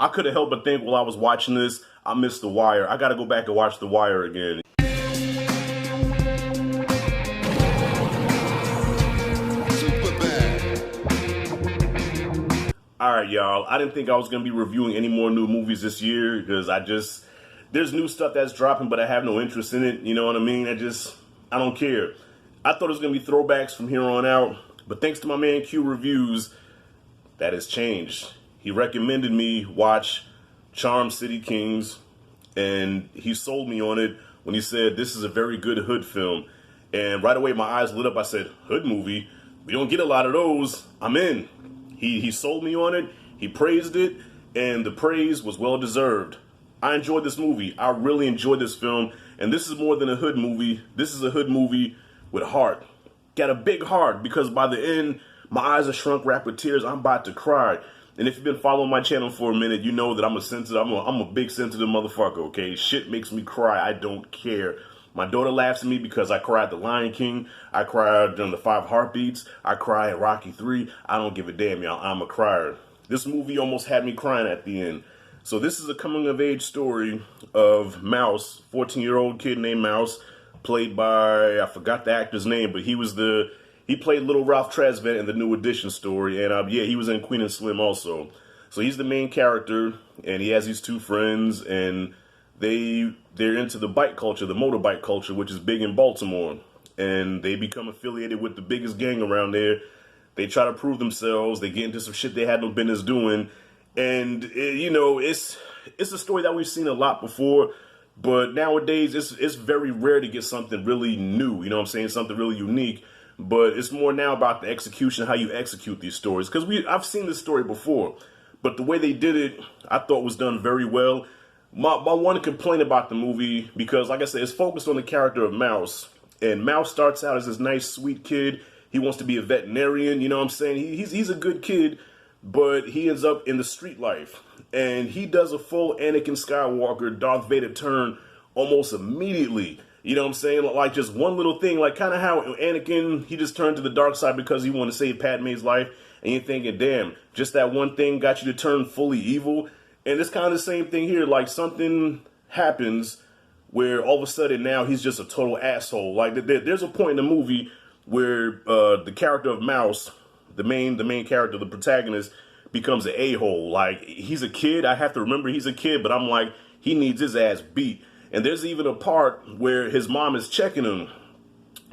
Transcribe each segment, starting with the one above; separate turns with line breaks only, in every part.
I couldn't help but think while I was watching this, I missed The Wire. I gotta go back and watch The Wire again. Alright, y'all. I didn't think I was going to be reviewing any more new movies this year because there's new stuff that's dropping, but I have no interest in it. You know what I mean? I don't care. I thought it was going to be throwbacks from here on out, but thanks to my man Q Reviews, that has changed. He recommended me watch Charm City Kings, and he sold me on it when he said this is a very good hood film. And right away my eyes lit up. I said, hood movie? We don't get a lot of those. I'm in. He sold me on it, he praised it, and the praise was well deserved. I enjoyed this movie. I really enjoyed this film, and this is more than a hood movie. This is a hood movie with heart. Got a big heart, because by the end, my eyes are shrunk wrapped with tears. I'm about to cry. And if you've been following my channel for a minute, you know that I'm a big sensitive motherfucker, okay? Shit makes me cry. I don't care. My daughter laughs at me because I cried The Lion King. I cried during The Five Heartbeats. I cry at Rocky 3. I don't give a damn, y'all. I'm a crier. This movie almost had me crying at the end. So this is a coming-of-age story of Mouse, 14-year-old kid named Mouse, played by, I forgot the actor's name, but he played Little Ralph Tresvant in the New Edition story. And yeah, he was in Queen and Slim also. So he's the main character, and he has these two friends, and they're into the bike culture, the motorbike culture, which is big in Baltimore. And they become affiliated with the biggest gang around there. They try to prove themselves. They get into some shit they had no business doing. And, you know, it's a story that we've seen a lot before. But nowadays, it's very rare to get something really new. You know what I'm saying? Something really unique. But it's more now about the execution, how you execute these stories. Because I've seen this story before. But the way they did it, I thought was done very well. My one complaint about the movie, because like I said, it's focused on the character of Mouse. And Mouse starts out as this nice, sweet kid. He wants to be a veterinarian, you know what I'm saying? He's a good kid, but he ends up in the street life. And he does a full Anakin Skywalker, Darth Vader turn almost immediately. You know what I'm saying? Like just one little thing, like kind of how Anakin, he just turned to the dark side because he wanted to save Padme's life. And you're thinking, damn, just that one thing got you to turn fully evil. And it's kind of the same thing here. Like something happens where all of a sudden now he's just a total asshole. Like there's a point in the movie where the character of Mouse, the main character, the protagonist, becomes an a-hole. Like he's a kid. I have to remember he's a kid, but I'm like, he needs his ass beat. And there's even a part where his mom is checking him.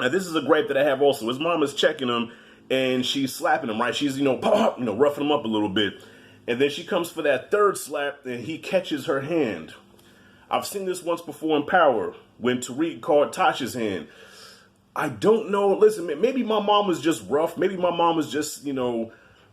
Now this is a gripe that I have also. His mom is checking him and she's slapping him, right? She's, roughing him up a little bit. And then she comes for that third slap, and he catches her hand. I've seen this once before in Power, when Tariq caught Tasha's hand. I don't know. Listen, maybe my mom was just rough. Maybe my mom was just, a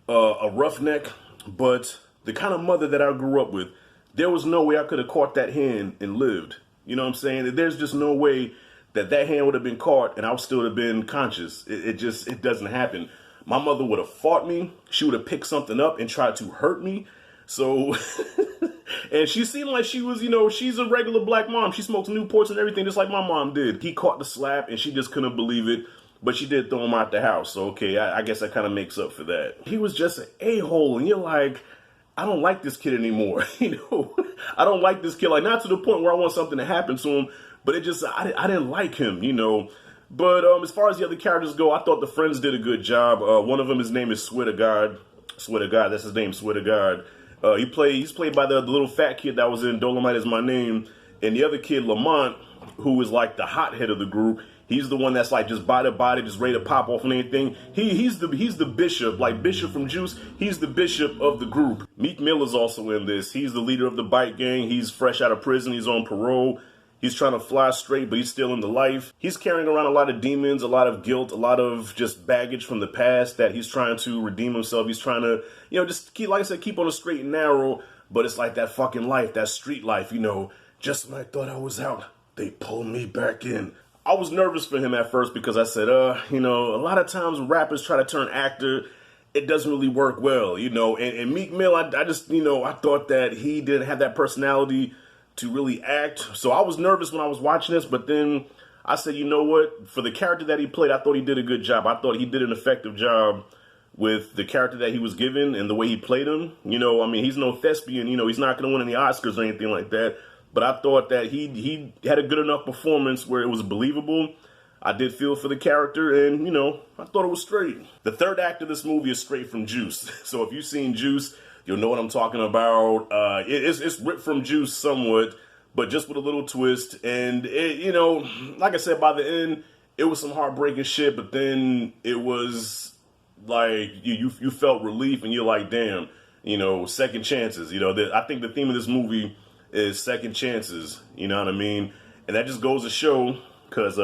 roughneck. But the kind of mother that I grew up with, there was no way I could have caught that hand and lived. You know what I'm saying? There's just no way that hand would have been caught, and I would still have been conscious. It doesn't happen. My mother would have fought me. She would have picked something up and tried to hurt me. So, and she seemed like she was, she's a regular black mom. She smokes Newports and everything just like my mom did. He caught the slap and she just couldn't believe it. But she did throw him out the house. So, okay, I guess that kind of makes up for that. He was just an a-hole. And you're like, I don't like this kid anymore. I don't like this kid. Like, not to the point where I want something to happen to him. But I didn't like him, But as far as the other characters go, I thought the friends did a good job. One of them, his name is Swear to God. Swear to God, that's his name, Swear to God. He's played by the little fat kid that was in Dolomite Is My Name. And the other kid, Lamont, who is like the hothead of the group, he's the one that's like just by the body, just ready to pop off on anything. He's the bishop, like Bishop from Juice. He's the bishop of the group. Meek Mill is also in this. He's the leader of the bike gang. He's fresh out of prison. He's on parole. He's trying to fly straight, but he's still in the life. He's carrying around a lot of demons, a lot of guilt, a lot of just baggage from the past that he's trying to redeem himself. He's trying to, just keep, like I said, keep on the straight and narrow. But it's like that fucking life, that street life, just when I thought I was out, they pulled me back in. I was nervous for him at first because I said, a lot of times when rappers try to turn actor, it doesn't really work well, And Meek Mill, I just, I thought that he didn't have that personality to really act. So I was nervous when I was watching this, but then I said, you know what? For the character that he played, I thought he did a good job. I thought he did an effective job with the character that he was given and the way he played him. You know, I mean, he's no thespian. You know, he's not going to win any Oscars or anything like that. But I thought that he had a good enough performance where it was believable. I did feel for the character, and, you know, I thought it was straight. The third act of this movie is straight from Juice. So if you've seen Juice, you'll know what I'm talking about. It's ripped from Juice somewhat, but just with a little twist. And, you know, like I said, by the end, it was some heartbreaking shit, but then it was like you felt relief, and you're like, damn, you know, second chances. You know, I think the theme of this movie is second chances. You know what I mean? And that just goes to show, because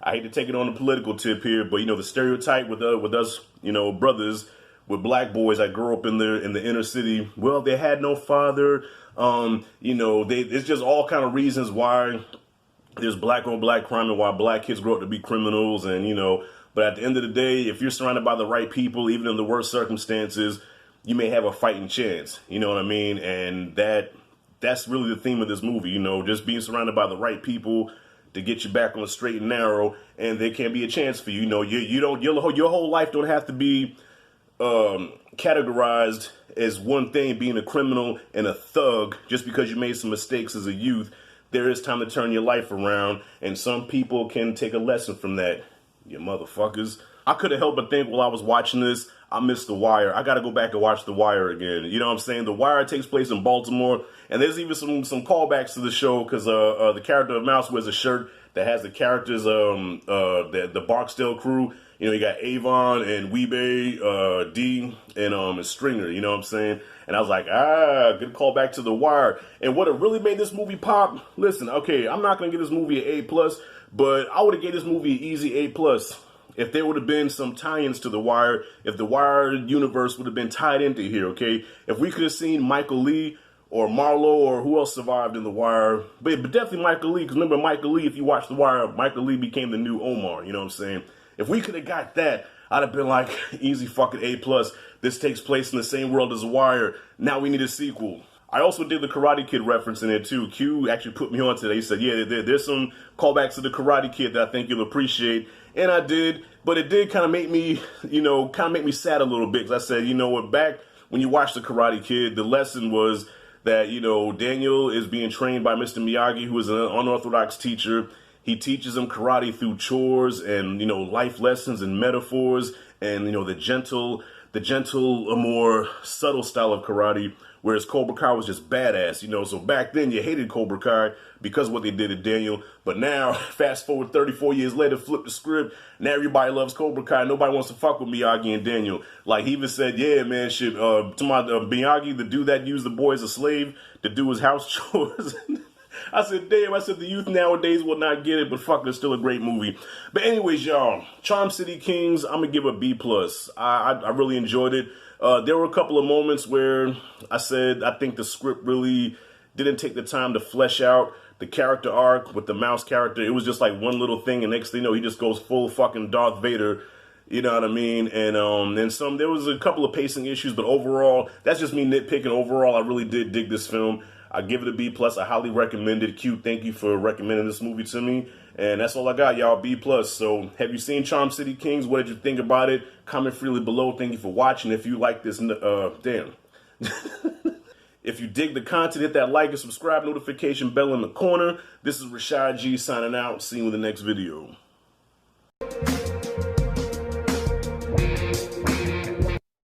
I hate to take it on a political tip here, but, you know, the stereotype with us, you know, brothers with black boys that grew up in the inner city, well, they had no father. You know, it's just all kind of reasons why there's black on black crime and why black kids grow up to be criminals. And, you know, but at the end of the day, if you're surrounded by the right people, even in the worst circumstances, you may have a fighting chance. You know what I mean? And that's really the theme of this movie, you know, just being surrounded by the right people to get you back on the straight and narrow, and there can be a chance for you. You know, your whole life don't have to be categorized as one thing, being a criminal and a thug, just because you made some mistakes as a youth. There is time to turn your life around, and some people can take a lesson from that. You motherfuckers. I couldn't help but think while I was watching this, I missed The Wire. I got to go back and watch The Wire again. You know what I'm saying? The Wire takes place in Baltimore, and there's even some callbacks to the show, because the character of Mouse wears a shirt that has the characters, the Barksdale crew. You know, you got Avon and Weebay, D, and Stringer. You know what I'm saying? And I was like, good callback to The Wire. And what really made this movie pop? Listen, okay, I'm not gonna give this movie an A+, but I would have gave this movie an easy A+. If there would have been some tie-ins to The Wire, if the Wire universe would have been tied into here, okay? If we could have seen Michael Lee or Marlo or who else survived in The Wire, but definitely Michael Lee, because remember Michael Lee, if you watch The Wire, Michael Lee became the new Omar, you know what I'm saying? If we could have got that, I'd have been like, easy fucking A+. This takes place in the same world as The Wire. Now we need a sequel. I also did the Karate Kid reference in there too. Q actually put me on today. He said, yeah, there's some callbacks to the Karate Kid that I think you'll appreciate. And I did, but it did kind of make me, you know, sad a little bit. Because I said, you know what, back when you watched the Karate Kid, the lesson was that, you know, Daniel is being trained by Mr. Miyagi, who is an unorthodox teacher. He teaches him karate through chores and, you know, life lessons and metaphors and, you know, the gentle, a more subtle style of karate, whereas Cobra Kai was just badass, you know. So back then you hated Cobra Kai because of what they did to Daniel. But now, fast forward 34 years later, flip the script, now everybody loves Cobra Kai. Nobody wants to fuck with Miyagi and Daniel. Like, he even said, yeah, man, shit, to my Miyagi, the dude that used the boy as a slave to do his house chores. I said, damn, the youth nowadays will not get it, but fuck, it's still a great movie. But anyways, y'all, Charm City Kings, I'm going to give a B+. I really enjoyed it. There were a couple of moments where I said I think the script really didn't take the time to flesh out the character arc with the Mouse character. It was just like one little thing, and next thing you know, he just goes full fucking Darth Vader. You know what I mean? And there was a couple of pacing issues, but overall, that's just me nitpicking. Overall, I really did dig this film. I give it a B+. I highly recommend it. Q, thank you for recommending this movie to me. And that's all I got, y'all. B+. So, have you seen Charm City Kings? What did you think about it? Comment freely below. Thank you for watching. If you like this, damn. If you dig the content, hit that like and subscribe, notification bell in the corner. This is Rashad G signing out. See you in the next video.